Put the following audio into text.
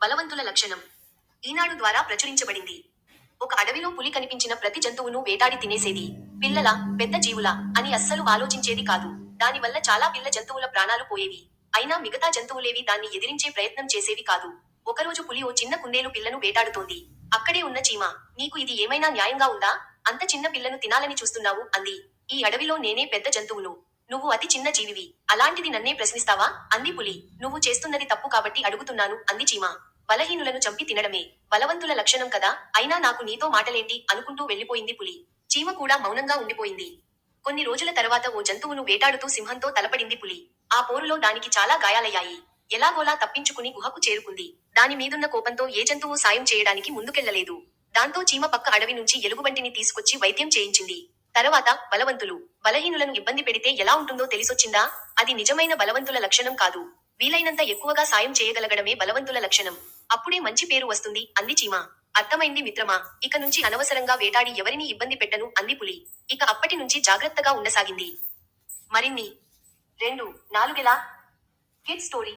బలవంతుల లక్షణం ఈనాడు ద్వారా ప్రచురించబడింది. ఒక అడవిలో పులి కనిపించిన ప్రతి జంతువును వేటాడి తినేసేది. పిల్లల, పెద్ద జీవుల అని అస్సలు ఆలోచించేది కాదు. దానివల్ల చాలా పిల్ల జంతువుల ప్రాణాలు పోయేవి. అయినా మిగతా జంతువులేవి దాన్ని ఎదిరించే ప్రయత్నం చేసేవి కాదు. ఒకరోజు పులి ఓ చిన్న కుందేలు పిల్లను వేటాడుతోంది. అక్కడే ఉన్న చీమ, నీకు ఇది ఏమైనా న్యాయంగా ఉందా? అంత చిన్న పిల్లను తినాలని చూస్తున్నావు అంది. ఈ అడవిలో నేనే పెద్ద జంతువును. నువ్వు అతి చిన్న జీవివి. అలాంటిది నన్నే ప్రశ్నిస్తావా? అంది పులి. నువ్వు చేస్తున్నది తప్పు కాబట్టి అడుగుతున్నాను అంది చీమ. బలహీనులను చంపి తినడమే బలవంతుల లక్షణం కదా, అయినా నాకు నీతో మాటలేంటి అనుకుంటూ వెళ్ళిపోయింది పులి. చీమ కూడా మౌనంగా ఉండిపోయింది. కొన్ని రోజుల తర్వాత ఓ జంతువును వేటాడుతూ సింహంతో తలపడింది పులి. ఆ పోరులో దానికి చాలా గాయాలయ్యాయి. ఎలాగోలా తప్పించుకుని గుహకు చేరుకుంది. దాని మీదున్న కోపంతో ఏ జంతువు సాయం చేయడానికి ముందుకెళ్లలేదు. దాంతో చీమ పక్క అడవి నుంచి ఎలుగుబంటిని తీసుకొచ్చి వైద్యం చేయించింది. తర్వాత బలవంతులు బలహీనులను ఇబ్బంది పెడితే ఎలా ఉంటుందో తెలిసొచ్చిందా? అది నిజమైన బలవంతుల లక్షణం కాదు. వీలైనంత ఎక్కువగా సాయం చేయగలగడమే బలవంతుల లక్షణం. అప్పుడే మంచి పేరు వస్తుంది అంది చీమ. అర్థమైంది మిత్రమా, ఇక నుంచి అనవసరంగా వేటాడి ఎవరిని ఇబ్బంది పెట్టను అంది పులి. ఇక అప్పటి నుంచి జాగ్రత్తగా ఉండసాగింది. మరిన్ని 2, 4 కిడ్స్ స్టోరీ